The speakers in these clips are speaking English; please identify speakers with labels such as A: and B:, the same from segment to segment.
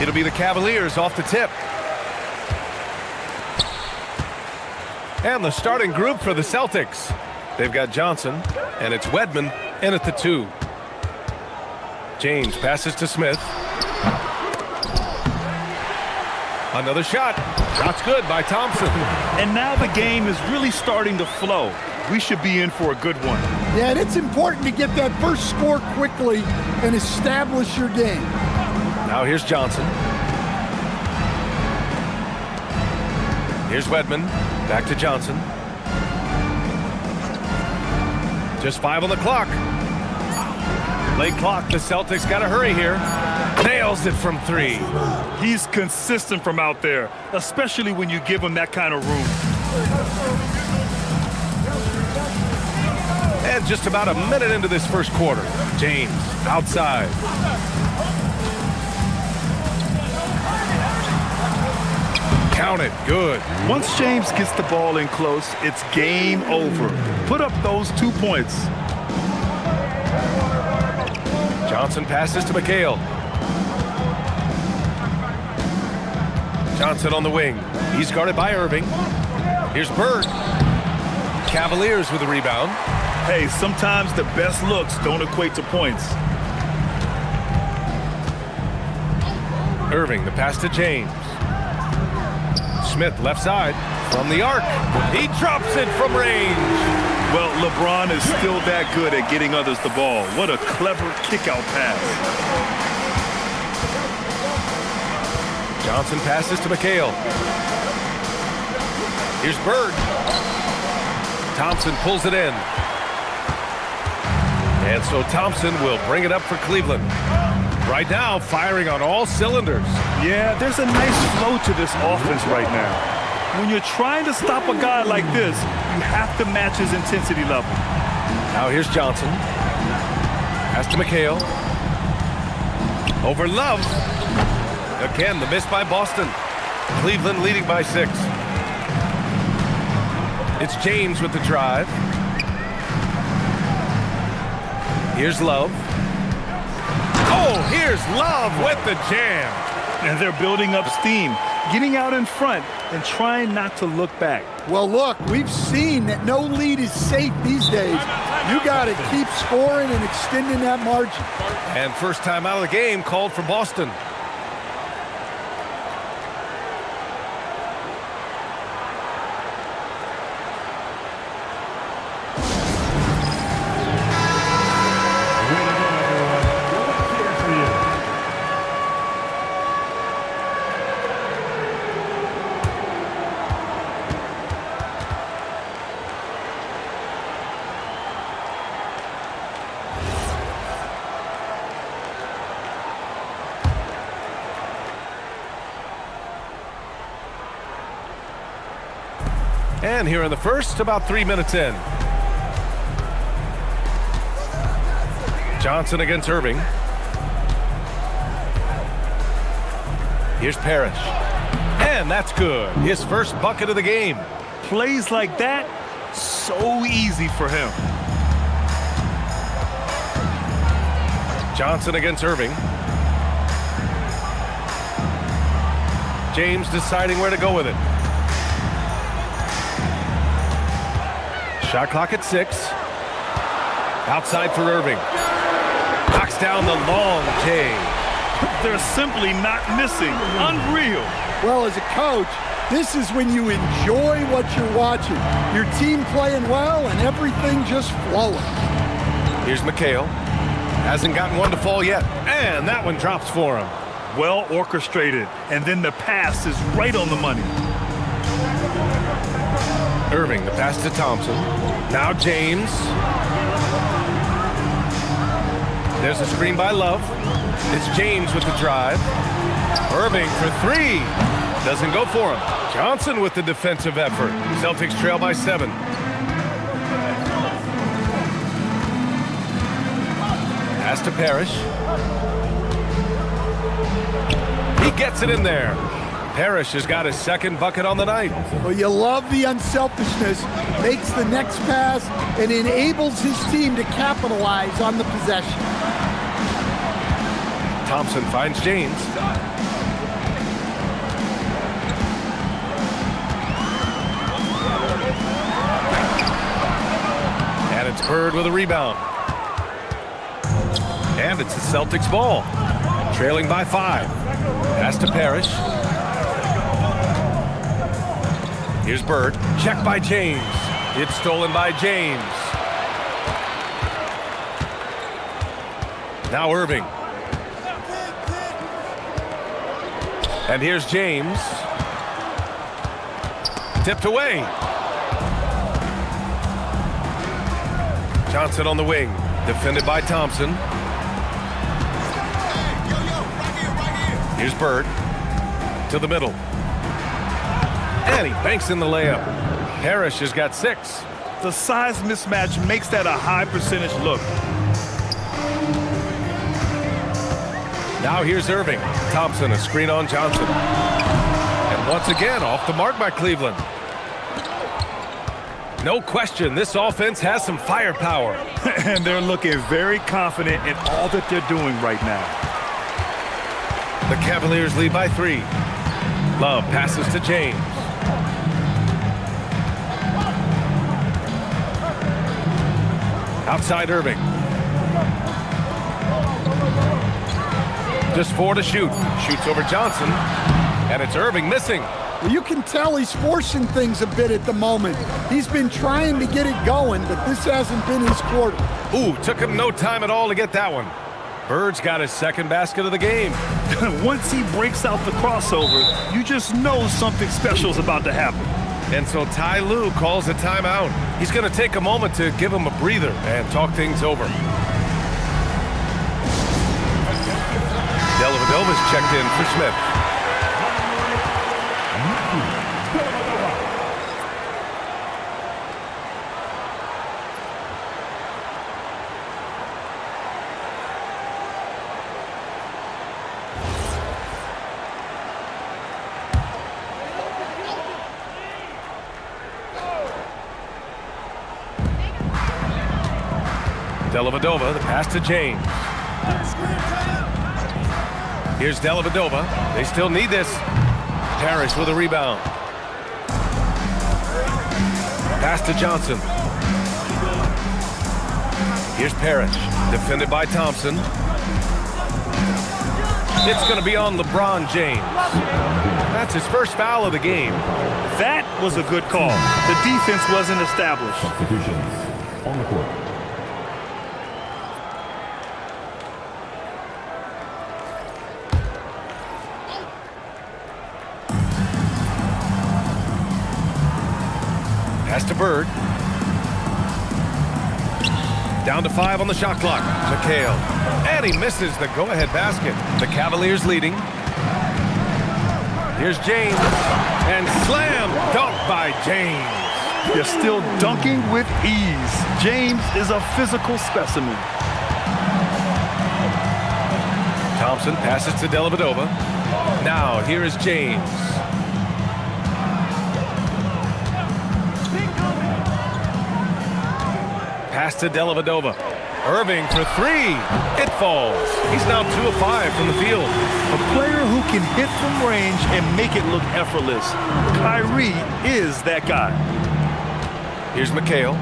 A: It'll be the Cavaliers off the tip. And the starting group for the Celtics. They've got Johnson, and it's Wedman in at the 2. James passes to Smith. Another shot. Shot's good by Thompson.
B: And now the game is really starting to flow. We should be in for a good one.
C: Yeah, and it's important to get that first score quickly and establish your game.
A: Now here's Johnson. Here's Wedman. Back to Johnson. Just 5 on the clock. Late clock. The Celtics got to hurry here. Nails it from 3.
B: He's consistent from out there, especially when you give him that kind of room.
A: And just about a minute into this first quarter. James outside. Count it. Good.
B: Once James gets the ball in close, it's game over. Put up those 2 points.
A: Johnson passes to McHale. Johnson on the wing. He's guarded by Irving. Here's Bird. Cavaliers with a rebound.
B: Hey, sometimes the best looks don't equate to points.
A: Irving, the pass to James. Smith, left side, from the arc. He drops it from range.
B: Well, LeBron is still that good at getting others the ball. What a clever kick-out pass.
A: Johnson passes to McHale. Here's Bird. Thompson pulls it in. And so Thompson will bring it up for Cleveland. Right now, firing on all cylinders.
B: Yeah, there's a nice flow to this offense right now. When you're trying to stop a guy like this, you have to match his intensity level.
A: Now here's Johnson. Pass to McHale. Over Love. Again, the miss by Boston. Cleveland leading by 6. It's James with the drive. Here's Love. Oh, here's Love with the jam.
B: And they're building up steam, getting out in front and trying not to look back.
C: Well, look, we've seen that no lead is safe these days. You got to keep scoring and extending that margin.
A: And first time out of the game called for Boston. And here in the first, about 3 minutes in. Johnson against Irving. Here's Parrish. And that's good. His first bucket of the game.
B: Plays like that, so easy for him.
A: Johnson against Irving. James deciding where to go with it. Shot clock at 6. Outside for Irving. Knocks down the long J.
B: They're simply not missing. Unreal.
C: Well, as a coach, this is when you enjoy what you're watching. Your team playing well and everything just flowing.
A: Here's McHale. Hasn't gotten one to fall yet. And that one drops for him.
B: Well orchestrated. And then the pass is right on the money.
A: Irving, the pass to Thompson. Now James. There's a screen by Love. It's James with the drive. Irving for 3. Doesn't go for him. Johnson with the defensive effort. Celtics trail by 7. Pass to Parrish. He gets it in there. Parrish has got his second bucket on the night.
C: Well, you love the unselfishness, makes the next pass, and enables his team to capitalize on the possession.
A: Thompson finds James. And it's Bird with a rebound. And it's the Celtics ball. Trailing by 5. Pass to Parrish. Here's Bird. Check by James. It's stolen by James. Now Irving. And here's James. Tipped away. Johnson on the wing. Defended by Thompson. Here's Bird. To the middle. And he banks in the layup. Parrish has got 6.
B: The size mismatch makes that a high percentage look.
A: Now here's Irving. Thompson, a screen on Johnson. And once again, off the mark by Cleveland. No question, this offense has some firepower.
B: And they're looking very confident in all that they're doing right now.
A: The Cavaliers lead by 3. Love passes to James. Outside Irving. Just 4 to shoot. Shoots over Johnson. And it's Irving missing.
C: Well, you can tell he's forcing things a bit at the moment. He's been trying to get it going, but this hasn't been his quarter.
A: Ooh, took him no time at all to get that one. Bird's got his second basket of the game.
B: Once he breaks out the crossover, you just know something special is about to happen.
A: And so Ty Lue calls a timeout. He's going to take a moment to give him a breather and talk things over. Dellavedova's checked in for Smith. Dellavedova, the pass to James. Here's Dellavedova. They still need this. Parrish with a rebound. Pass to Johnson. Here's Parrish. Defended by Thompson. It's going to be on LeBron James. That's his first foul of the game.
B: That was a good call. The defense wasn't established.
D: Substitutions on the court.
A: Pass to Bird. Down to 5 on the shot clock. McHale. And he misses the go-ahead basket. The Cavaliers leading. Here's James. And slam dunk by James.
B: They're still dunking with ease. James is a physical specimen.
A: Thompson passes to Dellavedova. Now here is James. Pass to Dellavedova. Irving for 3. It falls. He's now 2 of 5 from the field.
B: A player who can hit from range and make it look effortless. Kyrie is that guy.
A: Here's McHale.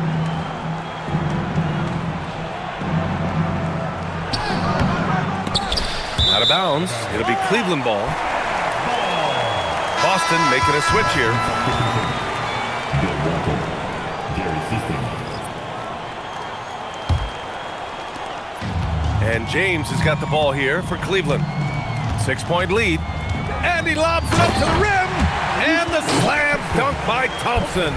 A: Out of bounds. It'll be Cleveland ball. Boston making a switch here. And James has got the ball here for Cleveland. 6-point lead. And he lobs it up to the rim. And the slam dunk by Thompson.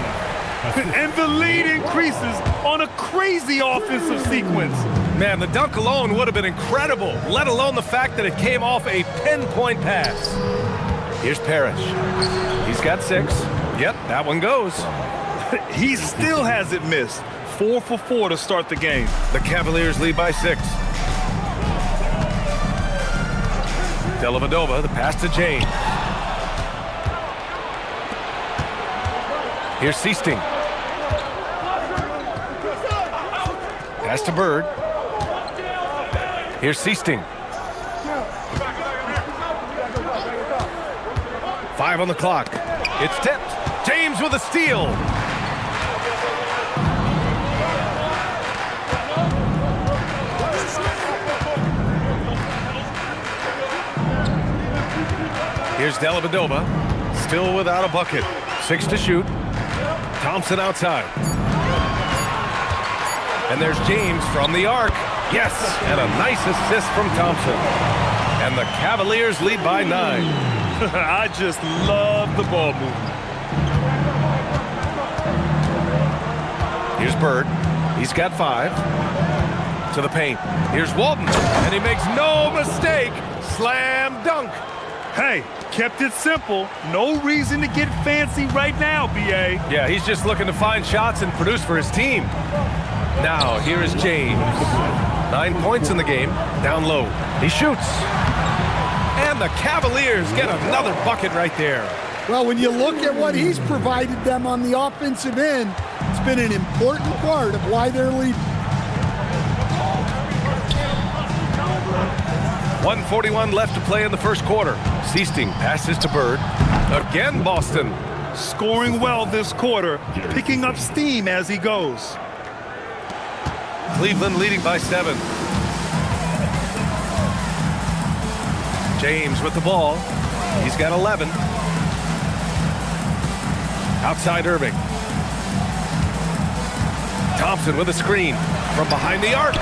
B: And the lead increases on a crazy offensive sequence.
A: Man, the dunk alone would have been incredible, let alone the fact that it came off a pinpoint pass. Here's Parrish. He's got 6. Yep, that one goes.
B: He still hasn't missed. 4 for 4 to start the game.
A: The Cavaliers lead by 6. Dellavedova, the pass to James. Here's Seasting. Pass to Bird. Here's Seasting. 5 on the clock. It's tipped. James with a steal. Here's Dellavedova, still without a bucket. 6 to shoot. Thompson outside. And there's James from the arc. Yes, and a nice assist from Thompson. And the Cavaliers lead by 9.
B: I just love the ball movement.
A: Here's Bird. He's got 5. To the paint. Here's Walton. And he makes no mistake. Slam dunk.
B: Hey, kept it simple. No reason to get fancy right now, B.A.
A: Yeah, he's just looking to find shots and produce for his team. Now, here is James. 9 points in the game. Down low. He shoots. And the Cavaliers get another bucket right there.
C: Well, when you look at what he's provided them on the offensive end, it's been an important part of why they're leading.
A: 1:41 left to play in the first quarter. Seasting passes to Bird. Again, Boston.
B: Scoring well this quarter, picking up steam as he goes.
A: Cleveland leading by 7. James with the ball. He's got 11. Outside Irving. Thompson with a screen from behind the arc.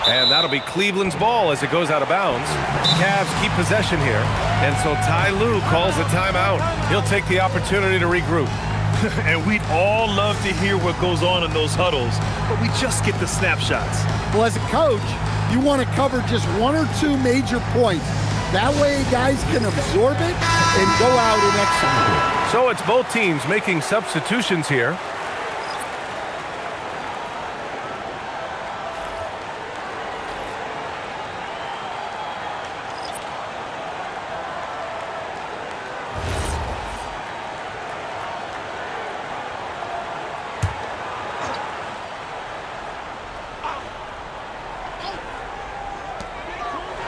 A: And that'll be Cleveland's ball as it goes out of bounds. Cavs keep possession here. And so Ty Lue calls a timeout. He'll take the opportunity to regroup.
B: And we'd all love to hear what goes on in those huddles, but we just get the snapshots.
C: Well, as a coach, you want to cover just 1 or 2 major points. That way guys can absorb it and go out and execute.
A: So it's both teams making substitutions here.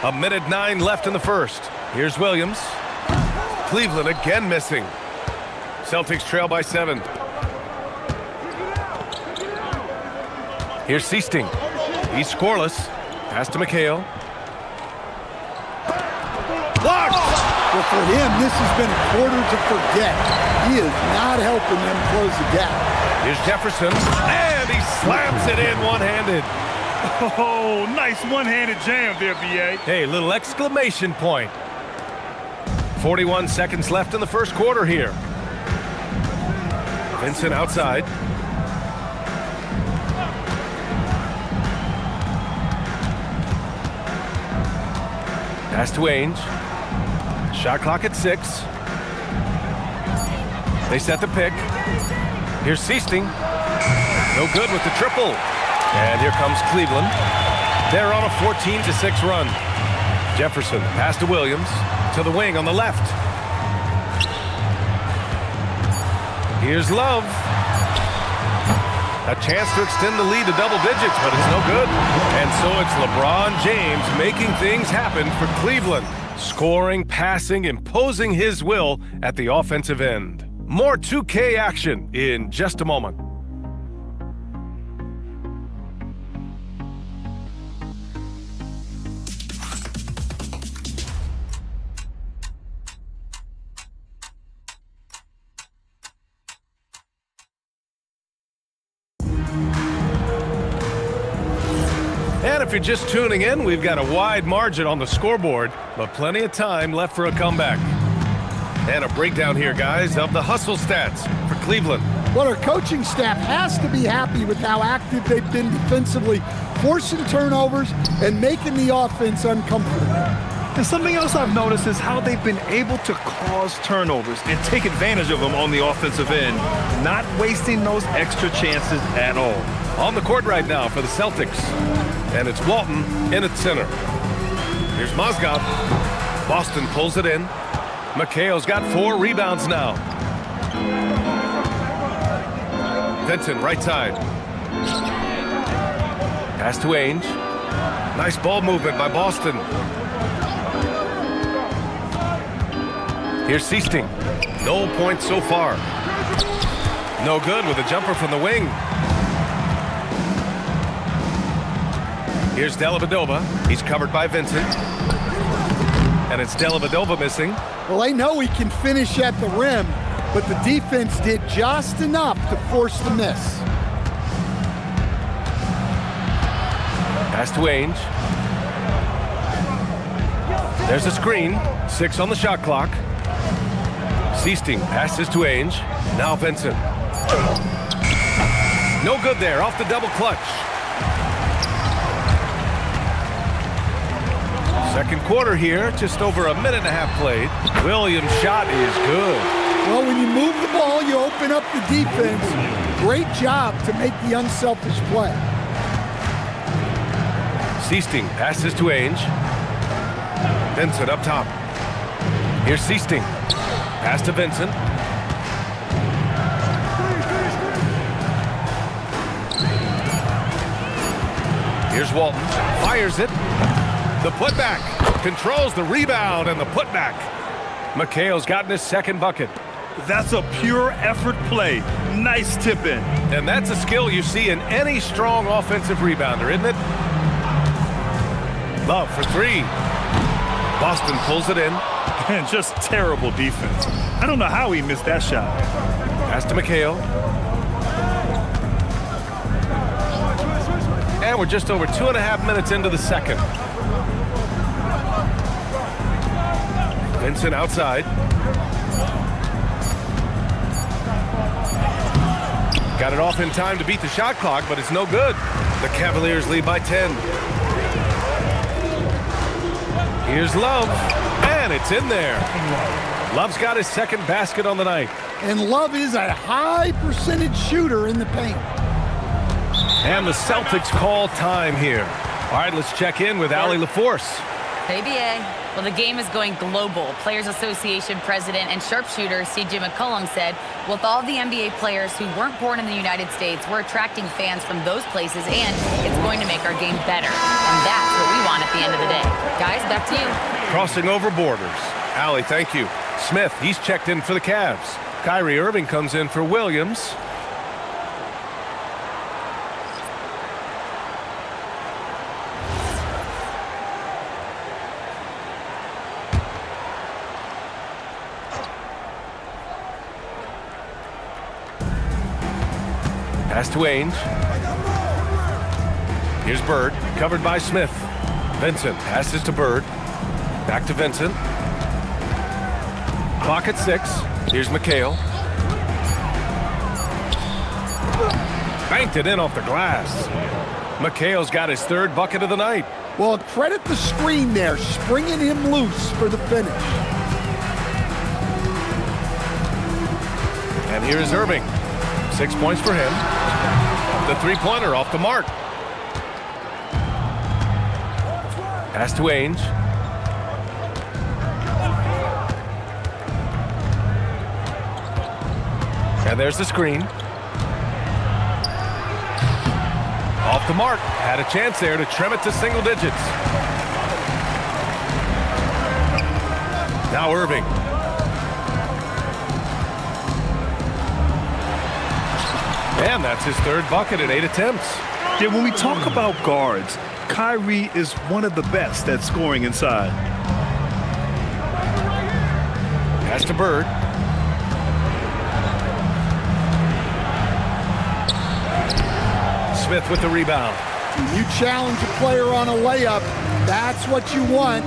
A: A minute 9 left in the first. Here's Williams. Cleveland again missing. Celtics trail by 7. Here's Seasting. He's scoreless. Pass to McHale. Blocked!
C: Well, for him, this has been a quarter to forget. He is not helping them close the gap.
A: Here's Jefferson. And he slams it in one-handed.
B: Oh, nice one-handed jam there, B.A.
A: Hey, little exclamation point. 41 seconds left in the first quarter here. Vincent outside. Pass to Ainge. Shot clock at 6. They set the pick. Here's Seasting. No good with the triple. And here comes Cleveland. They're on a 14-6 run. Jefferson, pass to Williams. To the wing on the left. Here's Love. A chance to extend the lead to double digits, but it's no good. And so it's LeBron James making things happen for Cleveland. Scoring, passing, imposing his will at the offensive end. More 2K action in just a moment. And if you're just tuning in, we've got a wide margin on the scoreboard, but plenty of time left for a comeback. And a breakdown here, guys, of the hustle stats for Cleveland.
C: Well, our coaching staff has to be happy with how active they've been defensively, forcing turnovers and making the offense uncomfortable.
B: And something else I've noticed is how they've been able to cause turnovers and take advantage of them on the offensive end, not wasting those extra chances at all.
A: On the court right now for the Celtics. And it's Walton in at center. Here's Mozgov. Boston pulls it in. McHale's got 4 rebounds now. Vincent, right side. Pass to Ainge. Nice ball movement by Boston. Here's Seasting. No points so far. No good with a jumper from the wing. Here's Dellavedova. He's covered by Vincent. And it's Dellavedova missing.
C: Well, they know he can finish at the rim, but the defense did just enough to force the miss.
A: Pass to Ainge. There's a screen. 6 on the shot clock. Seasting passes to Ainge. Now Vincent. No good there. Off the double clutch. Second quarter here. Just over a minute and a half played. Williams' shot is good.
C: Well, when you move the ball, you open up the defense. Great job to make the unselfish play.
A: Seasting passes to Ainge. Vincent up top. Here's Seasting. Pass to Vincent. Here's Walton. Fires it. The putback. Controls the rebound and the putback. McHale's gotten his second bucket.
B: That's a pure effort play. Nice tip in.
A: And that's a skill you see in any strong offensive rebounder, isn't it? Love for 3. Boston pulls it in.
B: And just terrible defense. I don't know how he missed that shot.
A: Pass to McHale. And we're just over 2.5 minutes into the second. Vincent outside. Got it off in time to beat the shot clock, but it's no good. The Cavaliers lead by 10. Here's Love, and it's in there. Love's got his second basket on the night.
C: And Love is a high percentage shooter in the paint.
A: And the Celtics call time here. All right, let's check in with Allie LaForce.
E: ABA. Well, the game is going global. Players Association President and sharpshooter C.J. McCollum said, with all the NBA players who weren't born in the United States, we're attracting fans from those places, and it's going to make our game better. And that's what we want at the end of the day. Guys, back to you.
A: Crossing over borders. Allie, thank you. Smith, he's checked in for the Cavs. Kyrie Irving comes in for Williams. Pass to Ainge. Here's Bird, covered by Smith. Vincent passes to Bird. Back to Vincent. Clock at 6. Here's McHale. Banked it in off the glass. McHale's got his third bucket of the night.
C: Well, credit the screen there, springing him loose for the finish.
A: And here is Irving. 6 points for him. The three-pointer off the mark. Pass to Ainge. And there's the screen. Off the mark. Had a chance there to trim it to single digits. Now Irving. And that's his third bucket in 8 attempts.
B: Yeah, when we talk about guards, Kyrie is one of the best at scoring inside.
A: Pass to Bird. Smith with the rebound.
C: You challenge a player on a layup, that's what you want.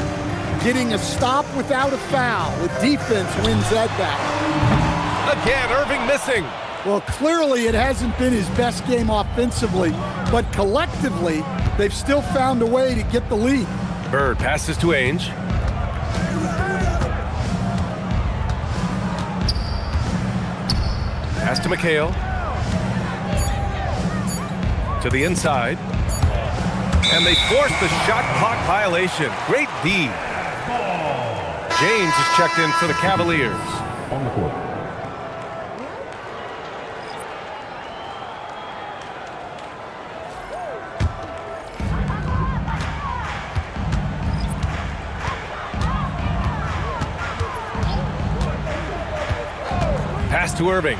C: Getting a stop without a foul. The defense wins that battle.
A: Again, Irving missing.
C: Well, clearly it hasn't been his best game offensively, but collectively, they've still found a way to get the lead.
A: Bird passes to Ainge. Pass to McHale. To the inside. And they force the shot clock violation. Great D. James is checked in for the Cavaliers.
D: On the court.
A: Pass to Irving.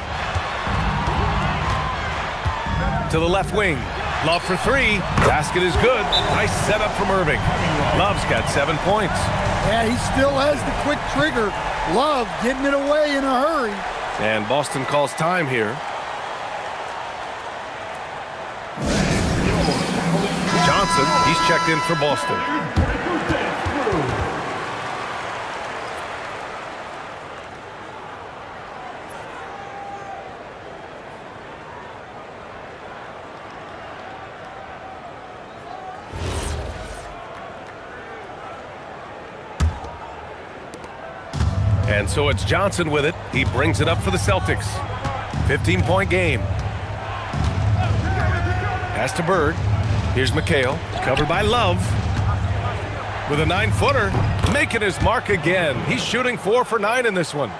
A: To the left wing. Love for three. Basket is good. Nice setup from Irving. Love's got 7 points.
C: Yeah, he still has the quick trigger. Love getting it away in a hurry.
A: And Boston calls time here. Johnson, he's checked in for Boston. And so it's Johnson with it. He brings it up for the Celtics. 15-point game. Pass to Bird. Here's McHale, covered by Love. With a 9-footer, making his mark again. He's shooting 4 for 9 in this one.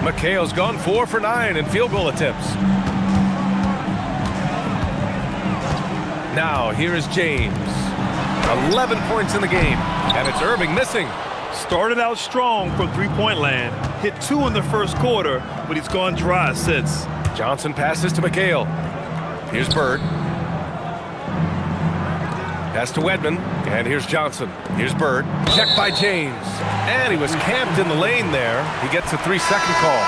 A: McHale's gone 4 for 9 in field goal attempts. Now, here is James. 11 points in the game, and it's Irving missing.
B: Started out strong from three-point land. Hit 2 in the first quarter, but he's gone dry since.
A: Johnson passes to McHale. Here's Bird. Pass to Wedman. And here's Johnson. Here's Bird. Checked by James. And he was camped in the lane there. He gets a 3-second call.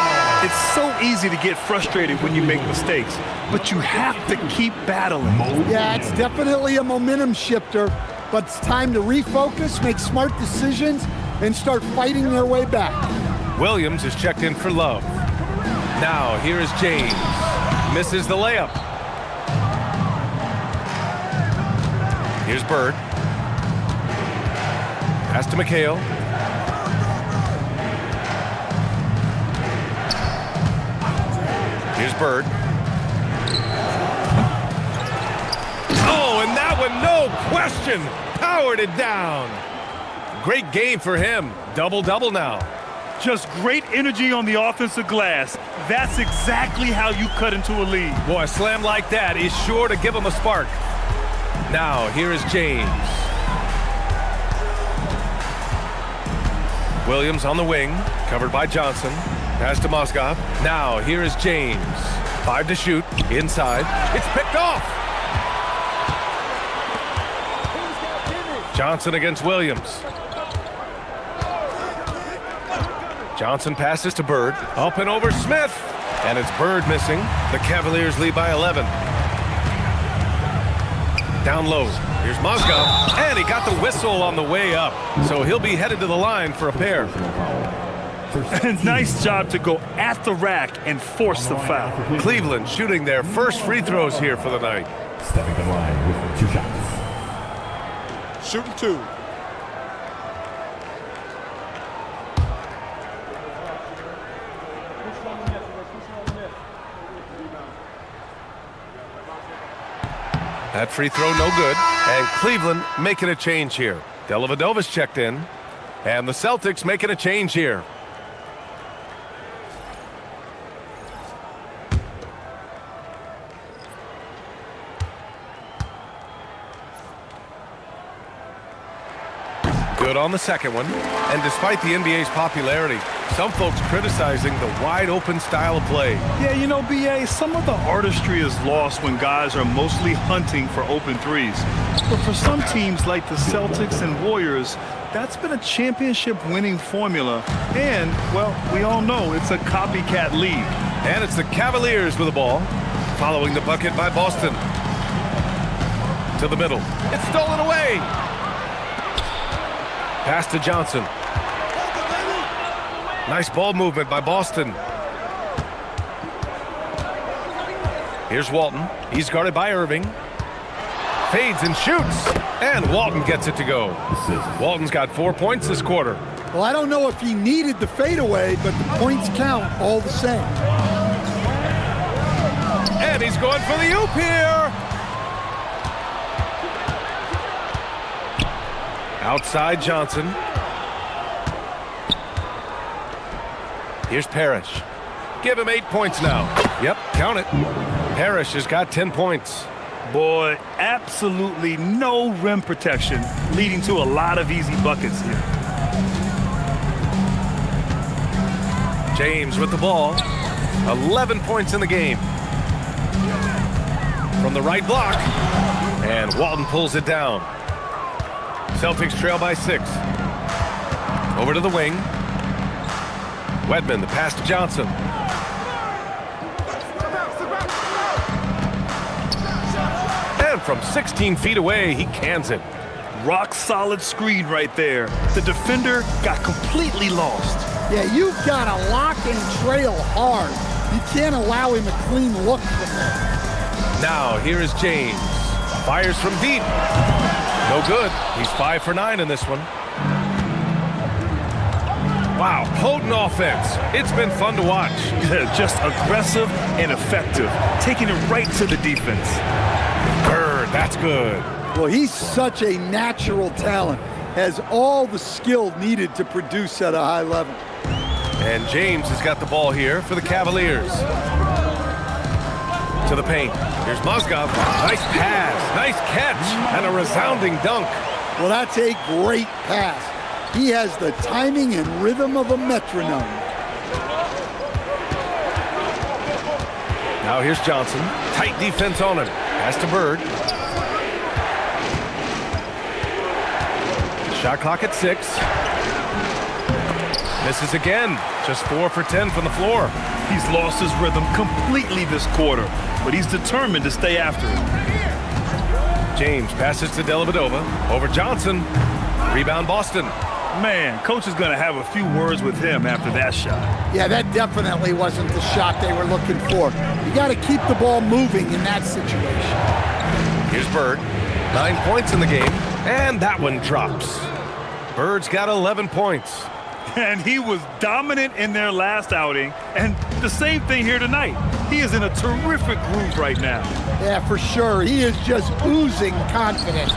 B: It's so easy to get frustrated when you make mistakes, but you have to keep battling.
C: Yeah, it's definitely a momentum shifter, but it's time to refocus, make smart decisions, and start fighting their way back.
A: Williams is checked in for Love. Now, here is James. Misses the layup. Here's Bird. Pass to McHale. Here's Bird. Oh, and that one, no question, powered it down. Great game for him. Double-double now.
B: Just great energy on the offensive glass. That's exactly how you cut into a lead.
A: Boy, a slam like that is sure to give him a spark. Now, here is James. Williams on the wing, covered by Johnson. Pass to Moskov. Now, here is James. 5 to shoot, inside. It's picked off. Johnson against Williams. Johnson passes to Bird. Up and over Smith. And it's Bird missing. The Cavaliers lead by 11. Down low. Here's Moskov. And he got the whistle on the way up. So he'll be headed to the line for a pair.
B: Nice job to go at the rack and force the foul.
A: Cleveland shooting their first free throws here for the night.
D: Stepping to the line with 2 shots.
C: Shooting 2.
A: That free throw no good. And Cleveland making a change here. Dellavedova's checked in. And the Celtics making a change here. Good on the second one. And despite the NBA's popularity, some folks criticizing the wide-open style of play.
B: Yeah, you know, B.A., some of the artistry is lost when guys are mostly hunting for open threes. But for some teams like the Celtics and Warriors, that's been a championship-winning formula. And, well, we all know it's a copycat league.
A: And it's the Cavaliers with the ball, following the bucket by Boston. To the middle. It's stolen away. Pass to Johnson. Nice ball movement by Boston. Here's Walton. He's guarded by Irving. Fades and shoots. And Walton gets it to go. Walton's got 4 points this quarter.
C: Well, I don't know if he needed the fadeaway, but the points count all the same.
A: And he's going for the oop here. Outside Johnson. Here's Parrish. Give him 8 points now. Yep, count it. Parrish has got 10 points.
B: Boy, absolutely no rim protection, leading to a lot of easy buckets here.
A: James with the ball. 11 points in the game. from the right block. And Walton pulls it down. Celtics trail by 6. Over to the wing. Wedman, the pass to Johnson. And from 16 feet away, he cans it.
B: Rock solid screen right there. The defender got completely lost.
C: Yeah, you've got to lock and trail hard. You can't allow him a clean look from there.
A: Now, here is James. Fires from deep. No good. He's 5 for 9 in this one. Wow, potent offense. It's been fun to watch.
B: Just aggressive and effective, taking it right to the defense.
A: Bird, that's good.
C: Well, he's such a natural talent. Has all the skill needed to produce at a high level.
A: And James has got the ball here for the Cavaliers. To the paint. Here's Mozgov. Nice pass, nice catch, and a resounding dunk.
C: Well, that's a great pass. He has the timing and rhythm of a metronome.
A: Now here's Johnson. Tight defense on him. Pass to Bird. Shot clock at 6. Misses again. Just 4 for 10 from the floor.
B: He's lost his rhythm completely this quarter, but he's determined to stay after it.
A: James passes to Dellavedova. Over Johnson. Rebound Boston.
B: Man, coach is going to have a few words with him after that shot.
C: Yeah, that definitely wasn't the shot they were looking for. You got to keep the ball moving in that situation.
A: Here's Bird. 9 points in the game, and that one drops. Bird's got 11 points.
B: And he was dominant in their last outing, and the same thing here tonight. He is in a terrific groove right now.
C: Yeah, for sure. He is just oozing confidence.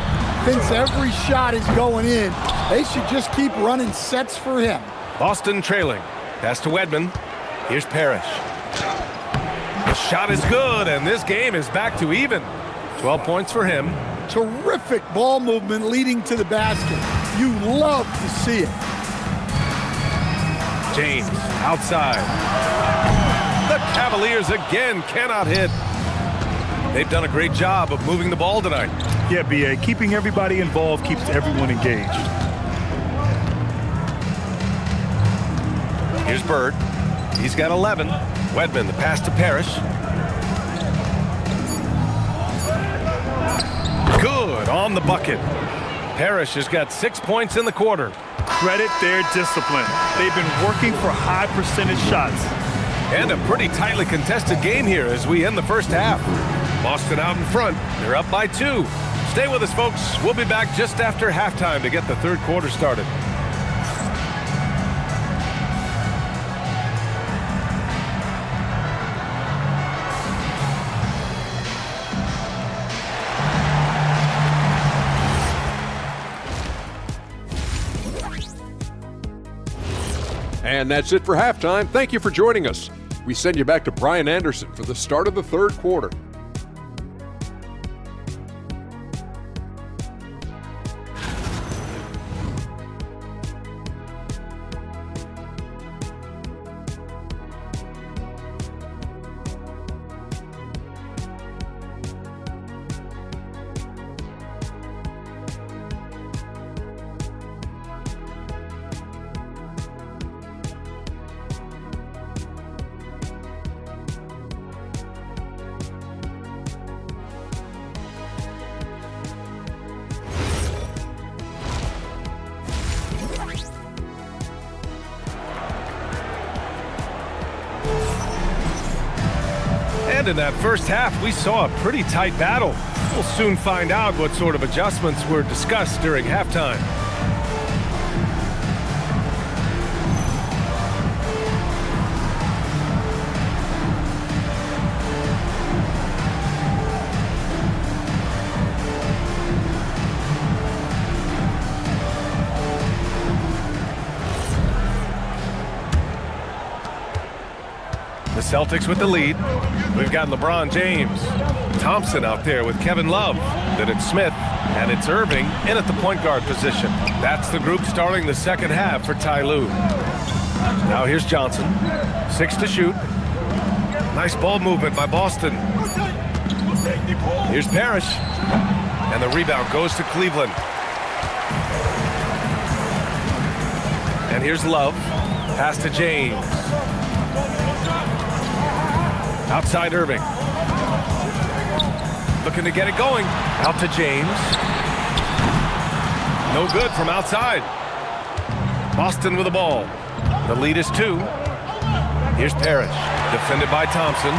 C: Thinks every shot is going in. They should just keep running sets for him.
A: Boston trailing. Pass to Wedman. Here's Parrish. The shot is good, and this game is back to even. 12 points for him.
C: Terrific ball movement leading to the basket. You love to see it.
A: James outside. The Cavaliers again cannot hit. They've done a great job of moving the ball tonight.
B: Yeah, B.A., keeping everybody involved keeps everyone engaged.
A: Here's Bird. He's got 11. Wedman, the pass to Parrish. Good on the bucket. Parrish has got 6 points in the quarter.
B: Credit their discipline. They've been working for high percentage shots.
A: And a pretty tightly contested game here as we end the first half. Boston out in front. They're up by 2. Stay with us, folks. We'll be back just after halftime to get the third quarter started.
F: And that's it for halftime. Thank you for joining us. We send you back to Brian Anderson for the start of the third quarter.
A: And in that first half, we saw a pretty tight battle. We'll soon find out what sort of adjustments were discussed during halftime. The Celtics with the lead. We've got LeBron James. Thompson out there with Kevin Love. Then it's Smith. And it's Irving in at the point guard position. That's the group starting the second half for Ty Lue. Now here's Johnson. 6 to shoot. Nice ball movement by Boston. Here's Parrish. And the rebound goes to Cleveland. And here's Love. Pass to James. Outside Irving. Looking to get it going. Out to James. No good from outside. Boston with the ball. The lead is 2. Here's Parrish. Defended by Thompson.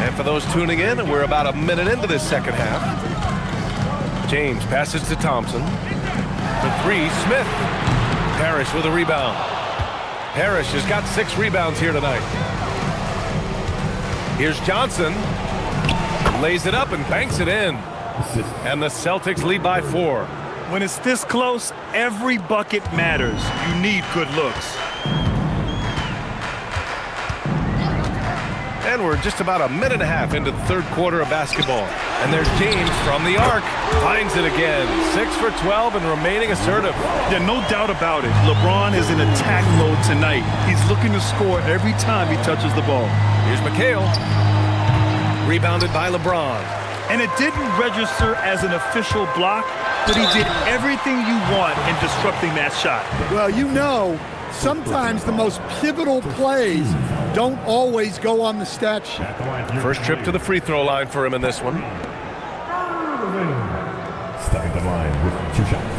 A: And for those tuning in, we're about a minute into this second half. James passes to Thompson. For 3, Smith. Parrish with a rebound. Parrish has got 6 rebounds here tonight. Here's Johnson. Lays it up and banks it in. And the Celtics lead by 4.
B: When it's this close, every bucket matters. You need good looks.
A: And we're just about a minute and a half into the third quarter of basketball. And there's James from the arc. Finds it again. 6 for 12 and remaining assertive.
B: Yeah, no doubt about it. LeBron is in attack mode tonight. He's looking to score every time he touches the ball.
A: Here's McHale. Rebounded by LeBron.
B: And it didn't register as an official block, but he did everything you want in disrupting that shot.
C: Well, you know, sometimes the most pivotal plays don't always go on the stat sheet.
A: First trip to the free throw line for him in this one.
D: Stepping the line with 2 shots.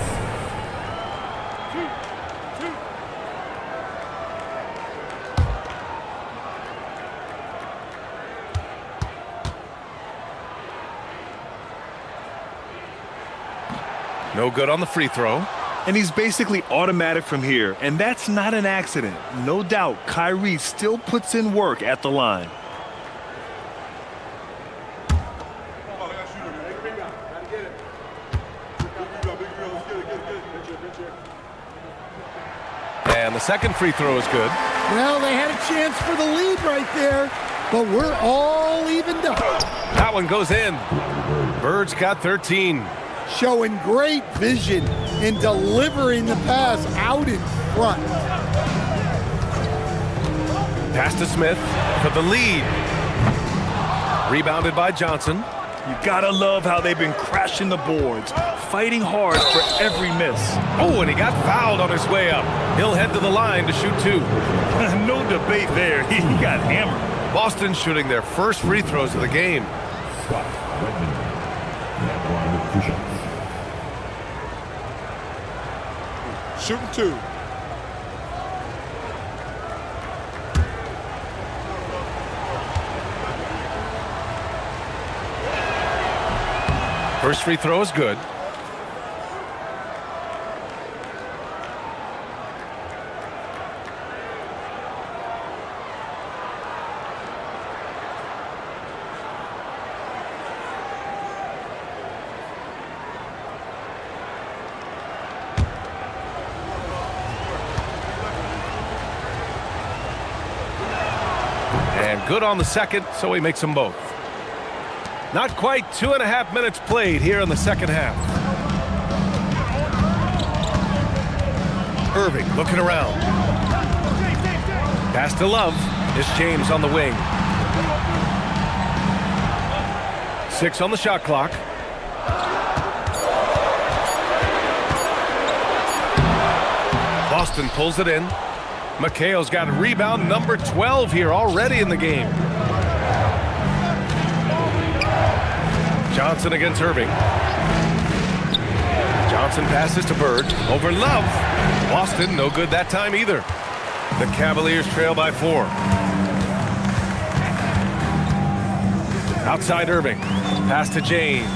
A: No good on the free throw.
B: And he's basically automatic from here, and that's not an accident. No doubt, Kyrie still puts in work at the line.
A: And the second free throw is good.
C: Well, they had a chance for the lead right there, but we're all evened up.
A: That one goes in. Bird's got 13.
C: Showing great vision in delivering the pass out in front.
A: Pass to Smith for the lead. Rebounded by Johnson.
B: You gotta love how they've been crashing the boards, fighting hard for every miss.
A: Oh, and he got fouled on his way up. He'll head to the line to shoot 2.
B: No debate there. He got hammered.
A: Boston shooting their first free throws of the game.
D: Scott Redmond. At the line with 2 shots.
G: Shooting 2.
A: First free throw is good. And good on the second, so he makes them both. Not quite 2.5 minutes played here in the second half. Irving looking around. Pass to Love. Is James on the wing. 6 on the shot clock. Boston pulls it in. McHale's got rebound number 12 here already in the game. Johnson against Irving. Johnson passes to Bird. Over Love. Boston, no good that time either. The Cavaliers trail by 4. Outside Irving. Pass to James.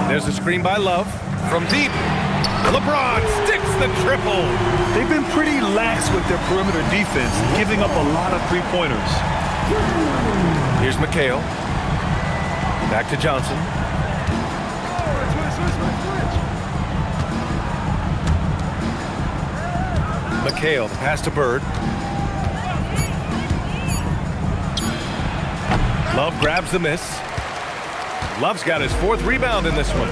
A: There's a screen by Love. From deep. LeBron sticks the triple.
B: They've been pretty lax with their perimeter defense, giving up a lot of three-pointers.
A: Here's McHale. Back to Johnson. McHale, the pass to Bird. Love grabs the miss. Love's got his 4th rebound in this one.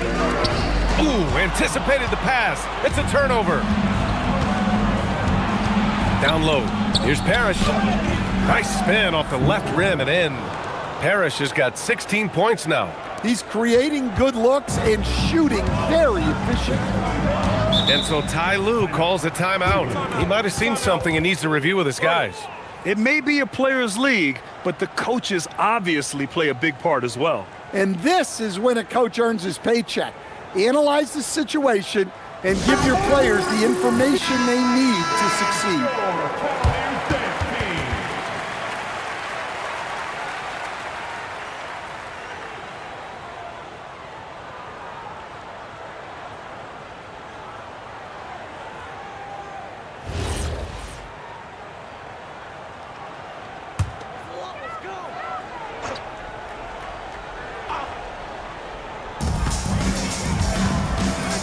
A: Ooh, anticipated the pass. It's a turnover. Down low. Here's Parrish. Nice spin off the left rim and in. Parrish has got 16 points now.
C: He's creating good looks and shooting very efficient.
A: And so Ty Lue calls a timeout. He might have seen something and needs to review with his guys.
B: It may be a players' league, but the coaches obviously play a big part as well.
C: And this is when a coach earns his paycheck. Analyze the situation and give your players the information they need to succeed.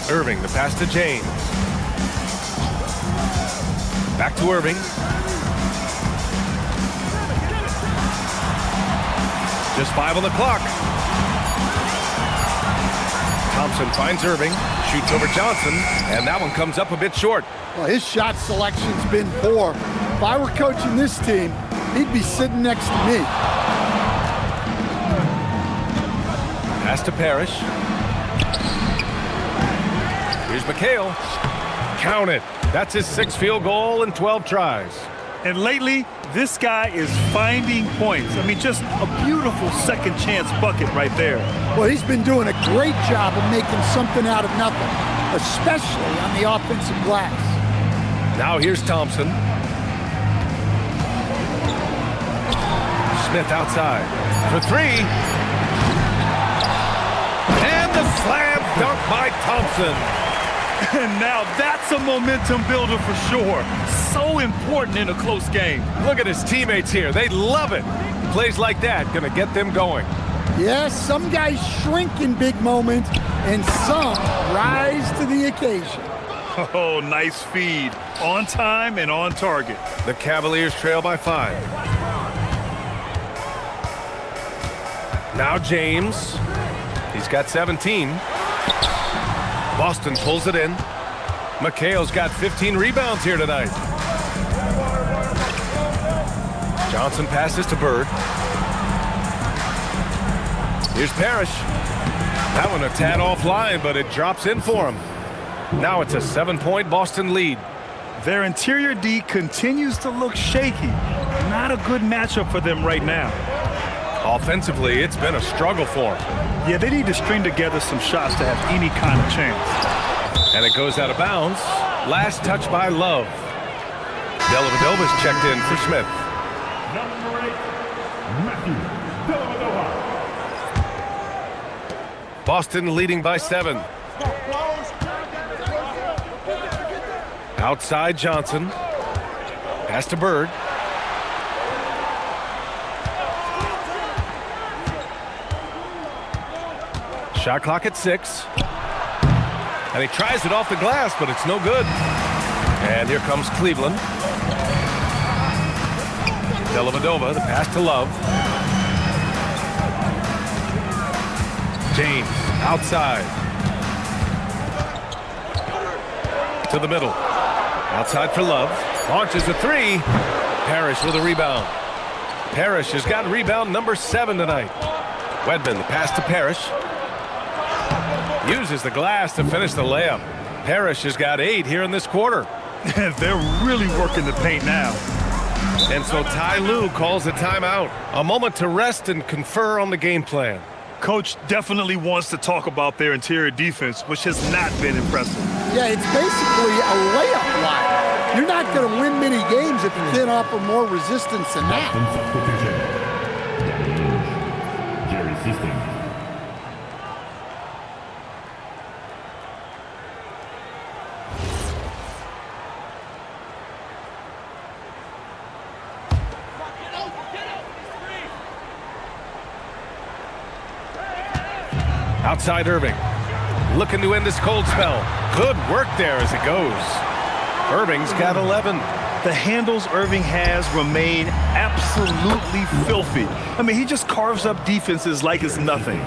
A: Irving, the pass to James. Back to Irving. Just 5 on the clock. Thompson finds Irving, shoots over Johnson, and that one comes up a bit short.
C: Well, his shot selection's been poor. If I were coaching this team, he'd be sitting next to me.
A: Pass to Parrish. Here's McHale. Count it. That's his 6th field goal in 12 tries.
B: And lately, this guy is finding points. I mean, just a beautiful second chance bucket right there.
C: Well, he's been doing a great job of making something out of nothing, especially on the offensive glass.
A: Now here's Thompson. Smith outside for 3. And the slam dunk by Thompson.
B: And now that's a momentum builder for sure. So important in a close game.
A: Look at his teammates here. They love it. Plays like that going to get them going.
C: Yes, some guys shrink in big moments, and some rise to the occasion.
B: Oh, nice feed. On time and on target.
A: The Cavaliers trail by 5. Now James. He's got 17. Boston pulls it in. McHale's got 15 rebounds here tonight. Johnson passes to Bird. Here's Parrish. That one a tad offline, but it drops in for him. Now it's a 7-point Boston lead.
B: Their interior D continues to look shaky. Not a good matchup for them right now.
A: Offensively, it's been a struggle for them.
B: Yeah, they need to string together some shots to have any kind of chance.
A: And it goes out of bounds. Last touch by Love. Dellavedova's checked in for Smith.
D: Number 8, Matthew Dellavedova.
A: Boston leading by 7. Outside Johnson. Pass to Bird. Shot clock at 6. And he tries it off the glass, but it's no good. And here comes Cleveland. Dellavedova, the pass to Love. James, outside. To the middle. Outside for Love. Launches a 3. Parrish with a rebound. Parrish has got rebound number 7 tonight. Wedman, the pass to Parrish. Uses the glass to finish the layup. Parrish has got 8 here in this quarter.
B: They're really working the paint now.
A: And so Ty Lue calls a timeout. A moment to rest and confer on the game plan.
B: Coach definitely wants to talk about their interior defense, which has not been impressive.
C: Yeah, it's basically a layup line. You're not going to win many games if you can't offer more resistance than that.
D: Jerry System.
A: Outside Irving. Looking to end this cold spell. Good work there as it goes. Irving's got 11.
B: The handles Irving has remain absolutely filthy. I mean, he just carves up defenses like it's nothing.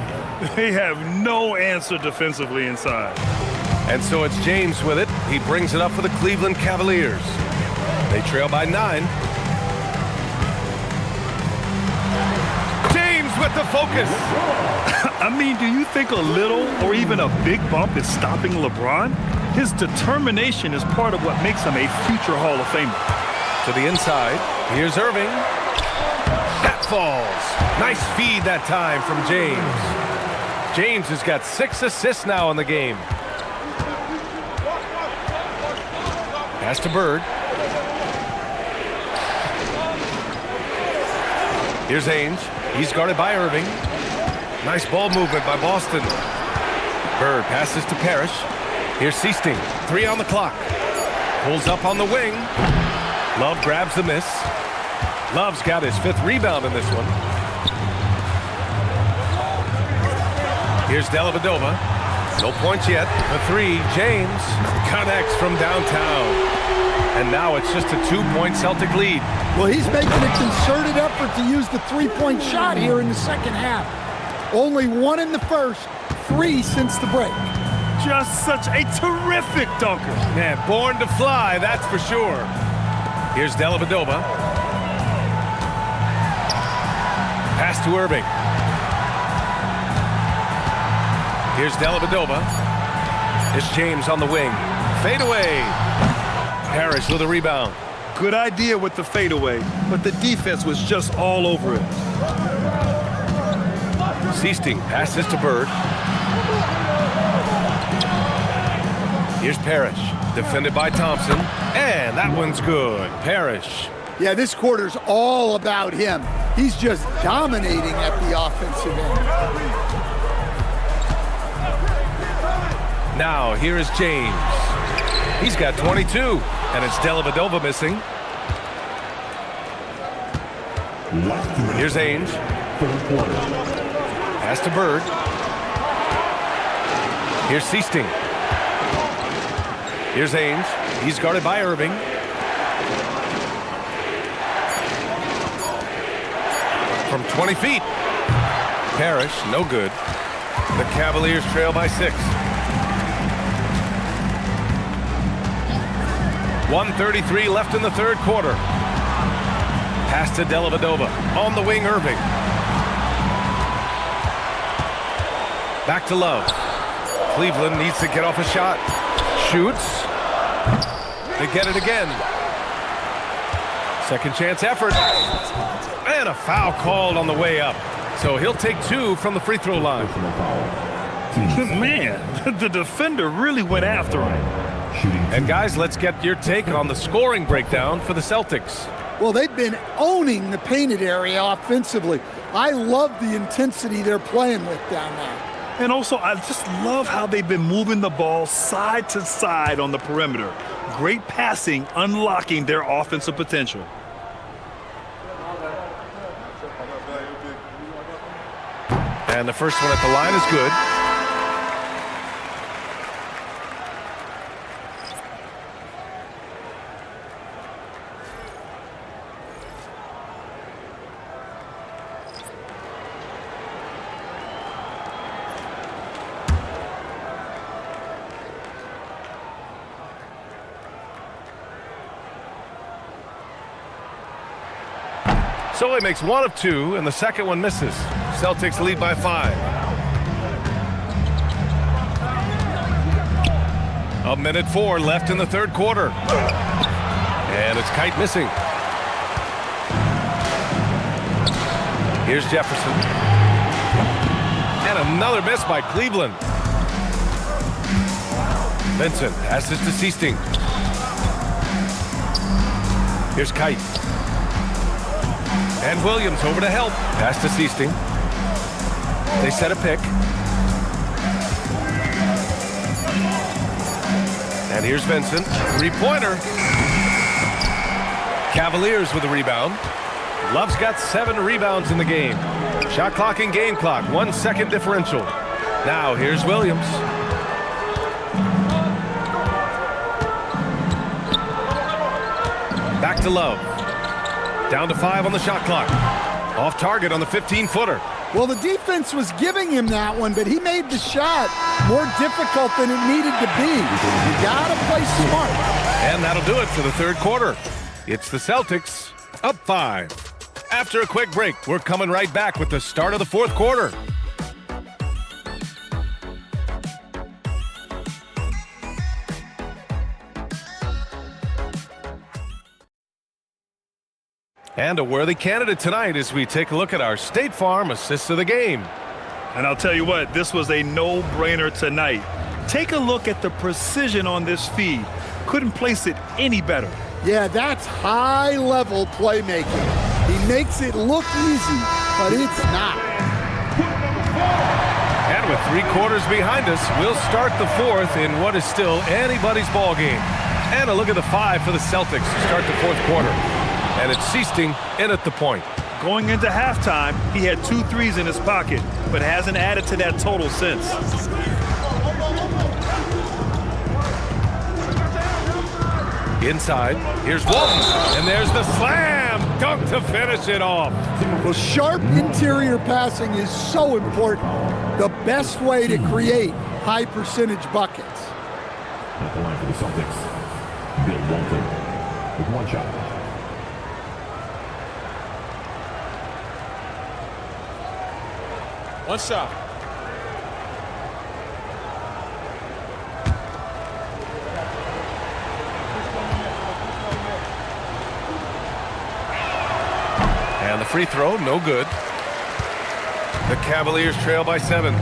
B: They have no answer defensively inside.
A: And so it's James with it. He brings it up for the Cleveland Cavaliers. They trail by 9. with the focus.
B: I mean, do you think a little or even a big bump is stopping LeBron? His determination is part of what makes him a future Hall of Famer.
A: To the inside. Here's Irving. That falls. Nice feed that time from James. James has got 6 assists now in the game. Pass to Bird. Here's Ainge. He's guarded by Irving. Nice ball movement by Boston. Bird passes to Parrish. Here's Seasting. 3 on the clock. Pulls up on the wing. Love grabs the miss. Love's got his 5th rebound in this one. Here's Dellavedova. No points yet. The 3, James connects from downtown. And now it's just a 2-point Celtic lead.
C: Well, he's making a concerted effort to use the three-point shot here in the second half. Only 1 in the first, 3 since the break.
B: Just such a terrific dunker.
A: Man, born to fly, that's for sure. Here's Dellavedova. Pass to Irving. Here's Dellavedova. It's James on the wing. Fade away. Parrish with a rebound.
B: Good idea with the fadeaway, but the defense was just all over it.
A: Seasting passes to Bird. Here's Parrish, defended by Thompson, and that one's good. Parrish.
C: Yeah, this quarter's all about him. He's just dominating at the offensive end.
A: Now, here is James. He's got 22, and it's Dellavedova missing. Here's Ainge. Pass to Bird. Here's Seasting. Here's Ainge. He's guarded by Irving. From 20 feet. Parrish, no good. The Cavaliers trail by 6. 1:33 left in the third quarter. Pass to Dellavedova. On the wing, Irving. Back to Love. Cleveland needs to get off a shot. Shoots. They get it again. Second chance effort. And a foul called on the way up. So he'll take 2 from the free throw line.
B: Man, the defender really went after him.
A: And guys, let's get your take on the scoring breakdown for the Celtics.
C: Well, they've been owning the painted area offensively. I love the intensity they're playing with down there.
B: And also, I just love how they've been moving the ball side to side on the perimeter. Great passing, unlocking their offensive potential.
A: And the first one at the line is good. So he makes 1 of 2, and the second one misses. Celtics lead by 5. A minute 4 left in the third quarter. And it's Kite missing. Here's Jefferson. And another miss by Cleveland. Vincent passes to Seasting. Here's Kite. And Williams over to help. Pass to Seasting. They set a pick. And here's Vincent. 3-pointer. Cavaliers with a rebound. Love's got 7 rebounds in the game. Shot clock and game clock. 1 second differential. Now here's Williams. Back to Love. Down to 5 on the shot clock. Off target on the 15-footer.
C: Well, the defense was giving him that one, but he made the shot more difficult than it needed to be. You gotta play smart.
A: And that'll do it for the third quarter. It's the Celtics up 5. After a quick break, we're coming right back with the start of the fourth quarter. And a worthy candidate tonight as we take a look at our State Farm Assists of the Game.
B: And I'll tell you what, this was a no-brainer tonight. Take a look at the precision on this feed. Couldn't place it any better.
C: Yeah, that's high-level playmaking. He makes it look easy, but it's not.
A: And with 3 quarters behind us, we'll start the fourth in what is still anybody's ball game. And a look at the 5 for the Celtics to start the fourth quarter. And it's Seasting in at the point.
B: Going into halftime, he had 2 threes in his pocket, but hasn't added to that total since.
A: Inside, here's Walton, and there's the slam dunk to finish it off.
C: Well, sharp interior passing is so important. The best way to create high-percentage buckets.
D: At the line for the Celtics, Bill Walton with 1 shot.
G: One shot.
A: And the free throw, no good. The Cavaliers trail by 7.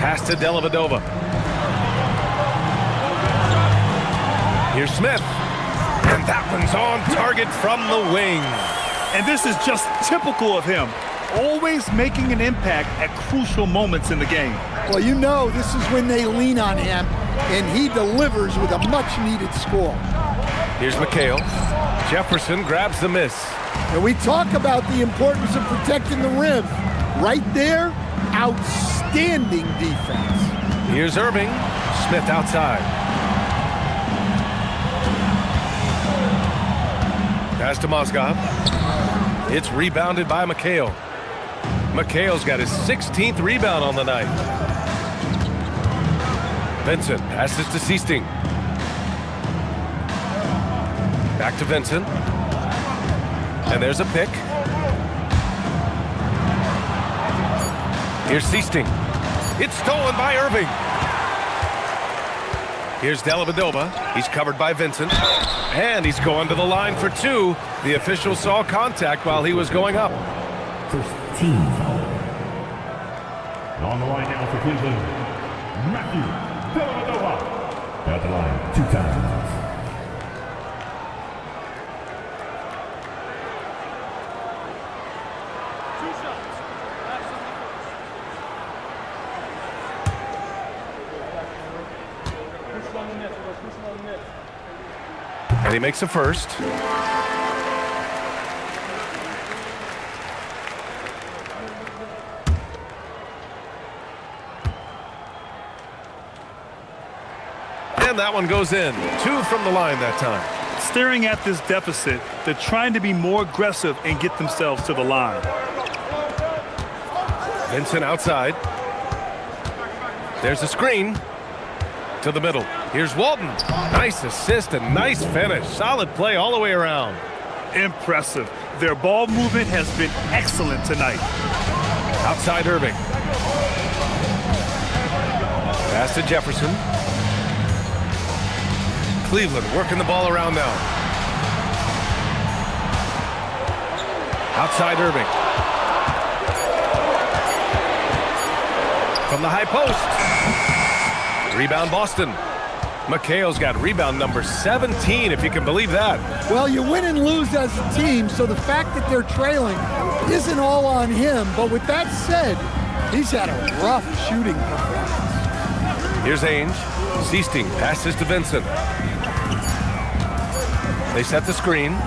A: Pass to Dellavedova. Here's Smith. And that one's on target from the wing.
B: And this is just typical of him. Always making an impact at crucial moments in the game.
C: Well, you know this is when they lean on him, and he delivers with a much-needed score.
A: Here's McHale. Jefferson grabs the miss.
C: And we talk about the importance of protecting the rim. Right there, outstanding defense.
A: Here's Irving. Smith outside. Pass to Mozgov. It's rebounded by McHale. McHale's got his 16th rebound on the night. Vincent passes to Seasting. Back to Vincent. And there's a pick. Here's Seasting. It's stolen by Irving. Here's Dellavedova. He's covered by Vincent. And he's going to the line for 2. The official saw contact while he was going up.
D: First team foul. And on the line now for Cleveland, Matthew Dellavedova. At the line 2 times.
A: And he makes a first. And that one goes in. 2 from the line that time.
B: Staring at this deficit, they're trying to be more aggressive and get themselves to the line.
A: Vincent outside. There's a screen. To the middle. Here's Walton. Nice assist and nice finish. Solid play all the way around.
B: Impressive. Their ball movement has been excellent tonight.
A: Outside Irving. Pass to Jefferson. Cleveland working the ball around now. Outside Irving. From the high post. Rebound Boston. McHale's got rebound number 17, if you can believe that.
C: Well, you win and lose as a team, so the fact that they're trailing isn't all on him. But with that said, he's had a rough shooting performance.
A: Here's Ainge. Seasting passes to Vincent. They set the screen.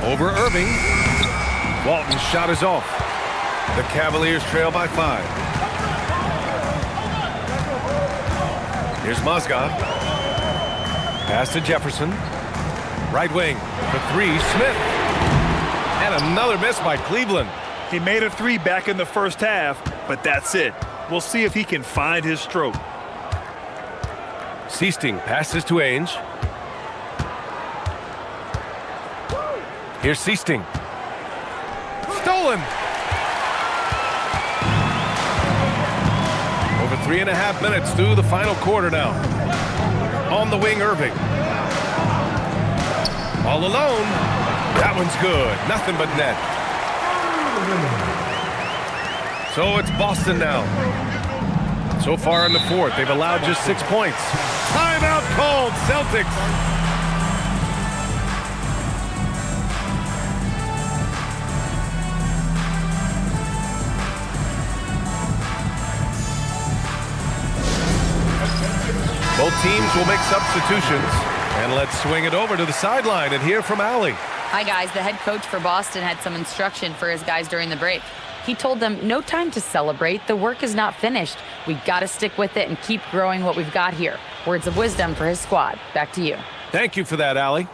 A: Over Irving. Walton's shot is off. The Cavaliers trail by 5. Here's Mozgov. Pass to Jefferson. Right wing for 3, Smith. And another miss by Cleveland.
B: He made a 3 back in the first half, but that's it. We'll see if he can find his stroke.
A: Seasting passes to Ainge. Here's Seasting. stolen. Over 3.5 minutes through the final quarter now. On the wing, Irving. All alone. That one's good. Nothing but net. So it's Boston now. So far in the fourth, they've allowed just 6 points. Timeout called, Celtics. Both teams will make substitutions. And let's swing it over to the sideline and hear from Allie.
E: Hi, guys. The head coach for Boston had some instruction for his guys during the break. He told them, no time to celebrate. The work is not finished. We got to stick with it and keep growing what we've got here. Words of wisdom for his squad. Back to you.
A: Thank you for that, Allie.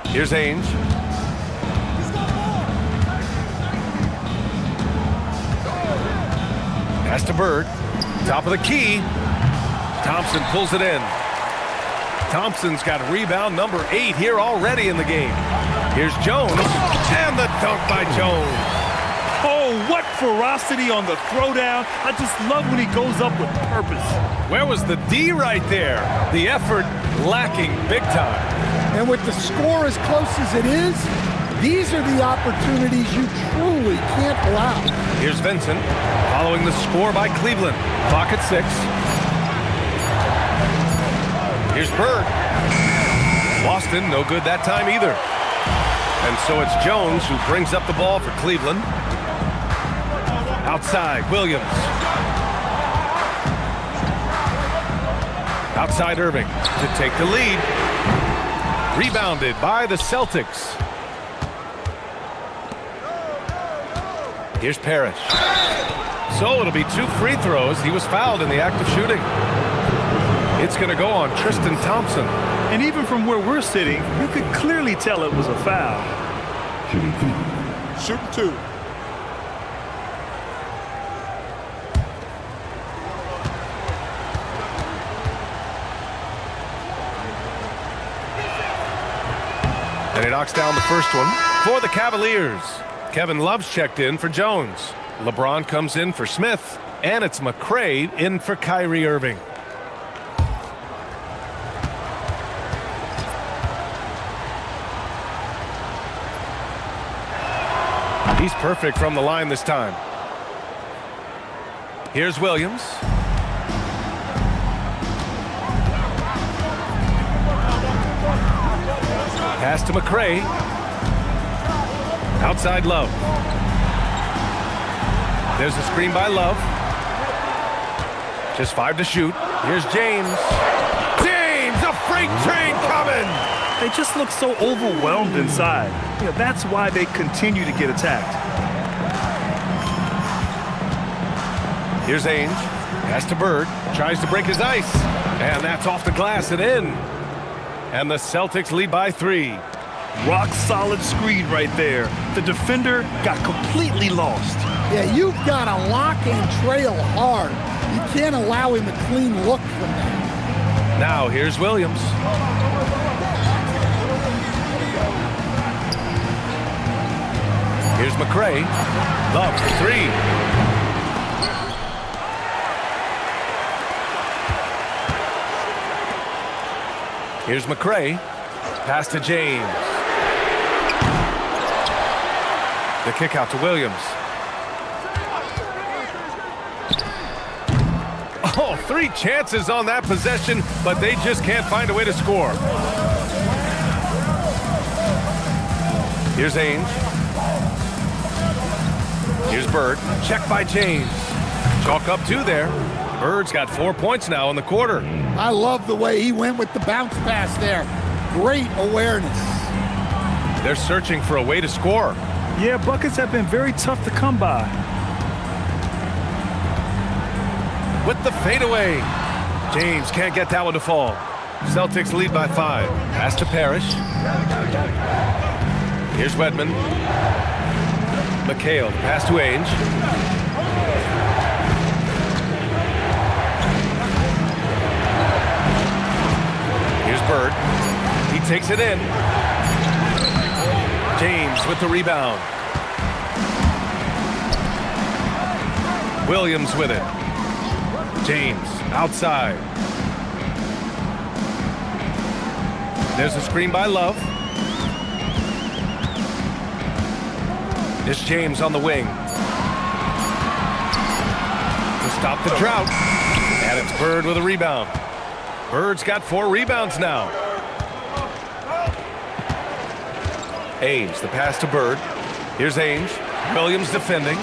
A: Here's Ainge. Pass to Bird. Top of the key. Thompson pulls it in. Thompson's got rebound number 8 here already in the game. Here's Jones. And the dunk by Jones.
B: Oh, what ferocity on the throwdown. I just love when he goes up with purpose.
A: Where was the D right there? The effort lacking big time.
C: And with the score as close as it is, these are the opportunities you truly can't allow.
A: Here's Vincent, following the score by Cleveland. Clock at 6. Here's Bird. Boston, no good that time either. And so it's Jones who brings up the ball for Cleveland. Outside, Williams. Outside, Irving to take the lead. Rebounded by the Celtics. Here's Parrish. So it'll be 2 free throws. He was fouled in the act of shooting. It's going to go on Tristan Thompson.
B: And even from where we're sitting, you could clearly tell it was a foul.
G: Shooting 2.
A: And he knocks down the first one for the Cavaliers. Kevin Love's checked in for Jones. LeBron comes in for Smith. And it's McRae in for Kyrie Irving. He's perfect from the line this time. Here's Williams. Pass to McRae. Outside Love. There's a screen by Love. Just 5 to shoot. Here's James. James, a freight train coming!
B: They just look so overwhelmed inside. That's why they continue to get attacked.
A: Here's Ainge. Pass to Bird. Tries to break his ice. And that's off the glass and in. And the Celtics lead by 3.
B: Rock solid screen right there. The defender got completely lost.
C: Yeah, you've got to lock and trail hard. You can't allow him a clean look from that.
A: Now here's Williams. Here's McRae. Love for 3. Here's McRae. Pass to James. The kick out to Williams. Oh, 3 chances on that possession, but they just can't find a way to score. Here's Ainge. Here's Bird. Check by James. Chalk up 2 there. Bird's got 4 points now in the quarter.
C: I love the way he went with the bounce pass there. Great awareness.
A: They're searching for a way to score.
B: Yeah, buckets have been very tough to come by.
A: With the fadeaway. James can't get that one to fall. Celtics lead by 5. Pass to Parrish. Here's Wedman. McHale. Pass to Ainge. Here's Bird. takes it in. James with the rebound. Williams with it. James outside. There's a screen by Love. It's James on the wing. To stop the drought. And it's Bird with a rebound. Bird's got 4 rebounds now. Ainge, the pass to Bird. Here's Ainge. Williams defending.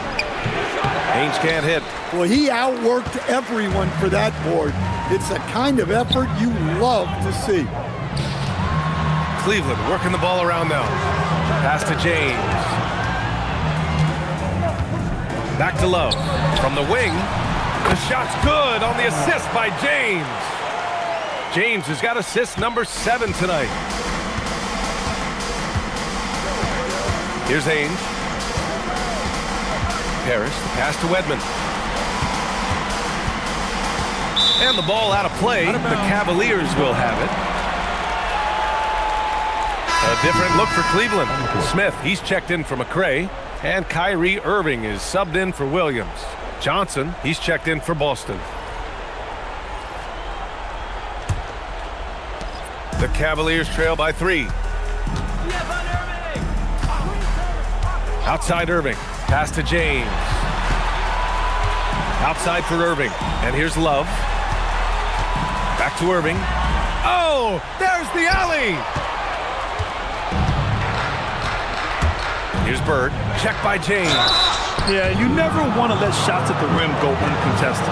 A: Ainge can't hit.
C: Well, he outworked everyone for that board. It's a kind of effort you love to see.
A: Cleveland working the ball around now. Pass to James. Back to Love. From the wing. The shot's good on the assist by James. James has got assist number 7 tonight. Here's Ainge. Parrish, the pass to Wedman. And the ball out of play. The Cavaliers will have it. A different look for Cleveland. Smith, he's checked in for McRae. And Kyrie Irving is subbed in for Williams. Johnson, he's checked in for Boston. The Cavaliers trail by 3. Outside Irving. Pass to James. Outside for Irving. And here's Love. Back to Irving. Oh, there's the alley. Here's Bird. Check by James.
B: Yeah, you never want to let shots at the rim go uncontested.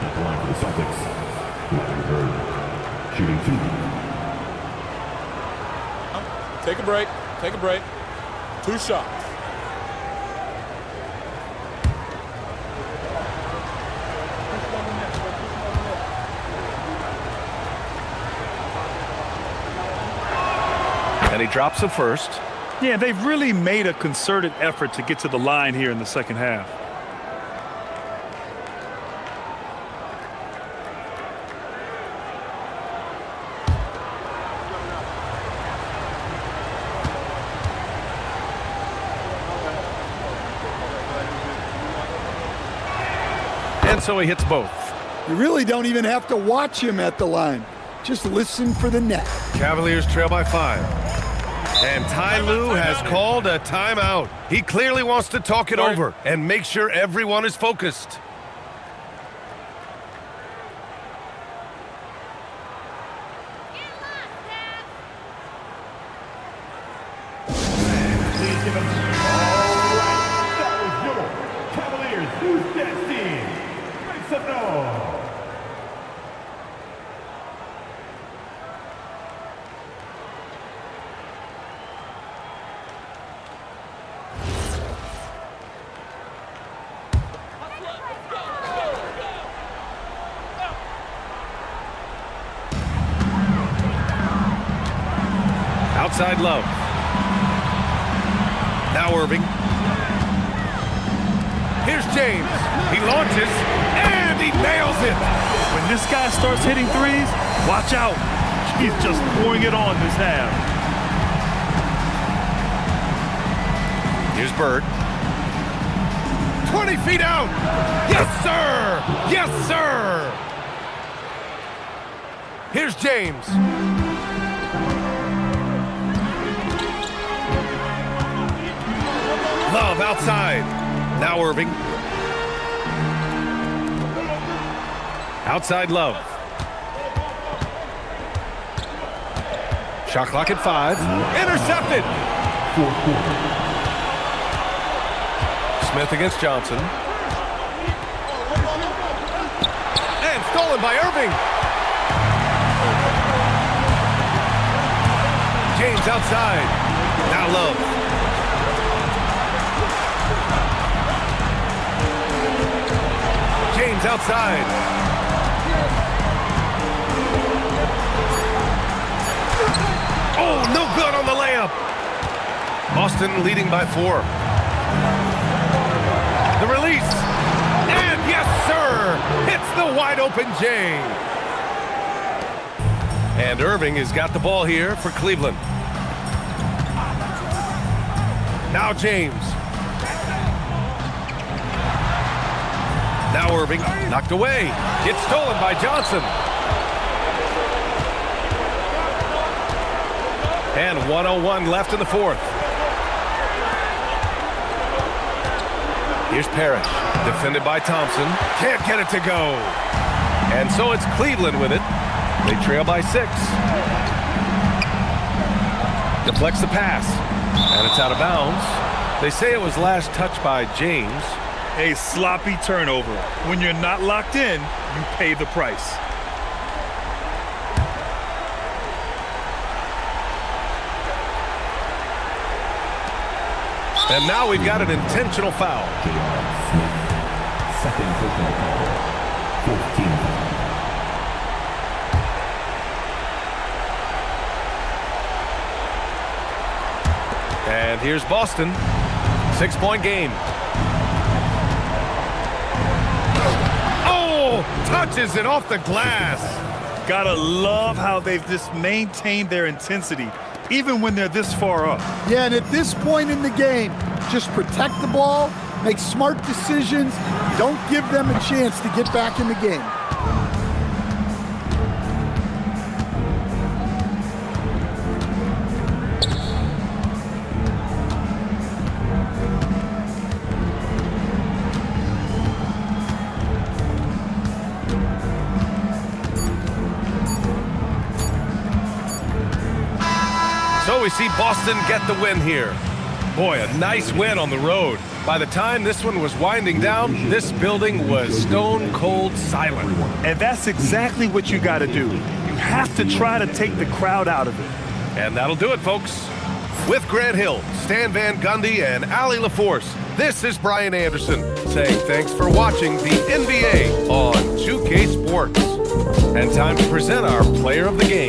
D: At the line for the Celtics, Bird, shooting 2.
G: Take a break. Take a break. 2 shots.
A: And he drops the first.
B: Yeah, they've really made a concerted effort to get to the line here in the second half.
A: And so he hits both.
C: You really don't even have to watch him at the line. Just listen for the net.
A: Cavaliers trail by 5. And Ty Lue has called a timeout. He clearly wants to talk it over and make sure everyone is focused.
D: Cavaliers, who's that team? Make some noise.
A: Outside Love. Now Irving. Here's James. He launches, and he nails it.
B: When this guy starts hitting threes, watch out. He's just pouring it on this half.
A: Here's Bird. 20 feet out. Yes, sir. Yes, sir. Here's James. Love outside. Now Irving. Outside Love. Shot clock at 5. Intercepted. Smith against Johnson. And stolen by Irving. James outside. Now Love. James outside. Oh, no good on the layup. Boston leading by 4. The release. And yes, sir. Hits the wide open James. And Irving has got the ball here for Cleveland. Now James. Now Irving, knocked away. Gets stolen by Johnson. And 1:01 left in the fourth. Here's Parrish, defended by Thompson. Can't get it to go. And so it's Cleveland with it. They trail by 6. Deflects the pass. And it's out of bounds. They say it was last touched by James.
B: A sloppy turnover. When you're not locked in, you pay the price.
A: And now we've got an intentional foul.
D: Second personal foul. 14.
A: And here's Boston. 6-point game. Oh, touches it off the glass.
B: Gotta love how they've just maintained their intensity, even when they're this far up.
C: Yeah, and at this point in the game, just protect the ball, make smart decisions, don't give them a chance to get back in the game.
A: So we see Boston get the win here. Boy, a nice win on the road. By the time this one was winding down, this building was stone cold silent.
B: And that's exactly what you got to do. You have to try to take the crowd out of it.
A: And that'll do it, folks. With Grant Hill, Stan Van Gundy, and Allie LaForce, this is Brian Anderson saying thanks for watching the NBA on 2K Sports. And time to present our player of the game.